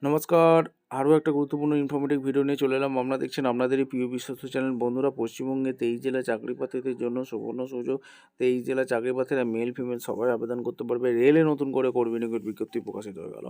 নমস্কার। আরও একটা গুরুত্বপূর্ণ ইনফরমেটিভ ভিডিও নিয়ে চলে এলাম। আপনারা দেখছেন আপনাদেরই প্রিয় বিশ্বস্ত চ্যানেল। বন্ধুরা, পশ্চিমবঙ্গে 23 জেলা চাকরি প্রার্থীদের জন্য সুবর্ণ সুযোগ। 23 জেলা চাকরি প্রার্থীরা মেল ফিমেল সবাই আবেদন করতে পারবে। রেলে নতুন করে কর্মী নিয়োগের বিজ্ঞপ্তি প্রকাশিত হয়ে গেল।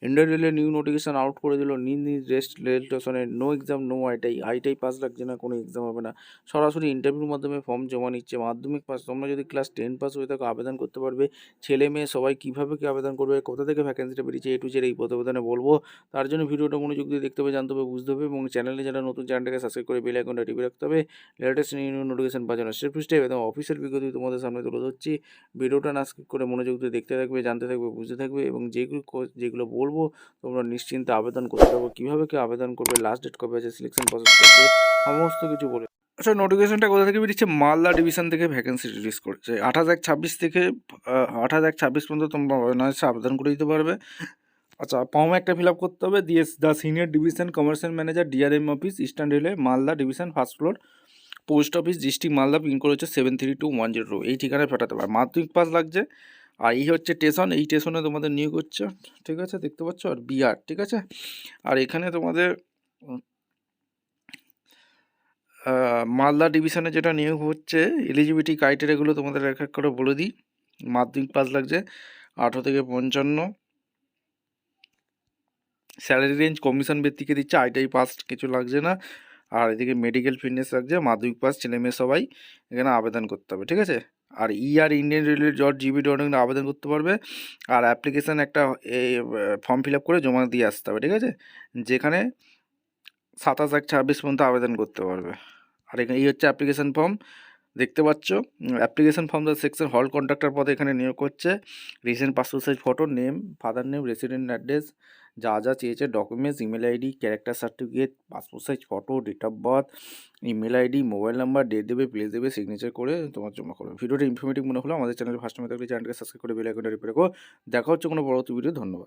ইন্ডিয়ান রেলের নিউ নোটিফিকেশন আউট করে দিল। নিজ নিজ রেল স্টেশনে নো এক্সাম নো আইটাই। আইটাই পাস লাগছে না, কোনো এক্সাম হবে না, সরাসরি ইন্টারভিউর মাধ্যমে ফর্ম জমা নিচ্ছে। মাধ্যমিক পাস, তোমরা যদি ক্লাস 10 পাস হয়ে থাকো আবেদন করতে পারবে। ছেলে মেয়ে সবাই কীভাবে কী আবেদন করবে, কোথা থেকে ভ্যাকেন্সিটা বেরিয়েছে, এ টু জেড এই প্রতিবেদনে বলবো। তার জন্য ভিডিওটা মনোযোগ দিয়ে দেখতে হবে, জানতে হবে, বুঝতে হবে এবং চ্যানেলে যারা নতুন, চ্যানেলটাকে সাবস্ক্রাইব করে বেল আইকনটা টিপে রাখতে হবে। লেটেস্ট নিউ নোটিফিকেশন পাওয়ার জন্য স্টেপ টু স্টেপ এবং অফিসিয়াল বিজ্ঞপ্তি তোমাদের সামনে তুলে ধরছি। ভিডিওটা না স্কিপ করে মনোযোগ দিয়ে দেখতে থাকবে, জানতে থাকবে, বুঝতে থাকবে এবং যেগুলো বলবো তোমরা নিশ্চিন্তে আবেদন করতে থাকো। কীভাবে কি আবেদন করবে, লাস্ট ডেট কবে আছে, সিলেকশন প্রসেস করবে, সমস্ত কিছু বলে। আচ্ছা, নোটিফিকেশনটা কোথা থেকে বেরিয়েছে? মালদা ডিভিশন থেকে ভ্যাকেন্সি রিলিজ করেছে। 28/1/26 থেকে 28/1/26 পর্যন্ত তোমরা অনায়াসে আবেদন করে দিতে পারবে। আচ্ছা, ফর্ম একটা ফিল আপ করতে হবে। দিয়ে the senior division commercial manager, DRM office, eastern railway, Malda division, first floor, post office, district Malda, pincode হচ্ছে 73210। এই ঠিকানায় পাঠাতে পারে। মাধ্যমিক পাস লাগছে। আর এই হচ্ছে স্টেশন, এই স্টেশনে তোমাদের নিয়োগ হচ্ছে, ঠিক আছে, দেখতে পাচ্ছ। আর বিহার, ঠিক আছে। আর এখানে তোমাদের মালদা ডিভিশনে যেটা নিয়োগ হচ্ছে, এলিজিবিলিটি ক্রাইটেরিয়াগুলো তোমাদের এক এক করে বলে দিই। মাধ্যমিক পাস লাগছে, 18 থেকে 55। স্যালারি রেঞ্জ কমিশন ভিত্তিকে দিচ্ছে, আইটাই পাস কিছু লাগছে না। আর এদিকে মেডিকেল ফিটনেস লাগছে। মাধ্যমিক পাস ছেলে মেয়ে সবাই এখানে আবেদন করতে হবে, ঠিক আছে। আর ইন্ডিয়ান রেলের জিবি ডট আবেদন করতে পারবে। আর অ্যাপ্লিকেশান একটা এই ফর্ম ফিল আপ করে জমা দিয়ে আসতে হবে, ঠিক আছে, যেখানে 27/1/26 পর্যন্ত আবেদন করতে পারবে। আর এখানে এই হচ্ছে অ্যাপ্লিকেশান ফর্ম, দেখতে পাচ্ছ। অ্যাপ্লিকেশন ফর্ম দ্য সেকশন হল কন্ট্রাক্টর পদে এখানে নিয়োগ করছে। Recent passport size photo, name, father name, resident address, যা যা চেয়েছে documents, email ID, character certificate, passport size photo, date of birth, email ID, mobile number, date দেবে, প্লেস দেবে, সিগনেচার করে তোমার জমা করবে। ভিডিওটা ইনফরমেটিভ মনে হলো আমাদের চ্যানেলে ফার্স্ট টাইম থাকলে চ্যানেলকে সাবস্ক্রাইব করে বেল আইকনটা টিপে রাখো। দেখা হচ্ছে কোনো পরবর্তী ভিডিও। ধন্যবাদ।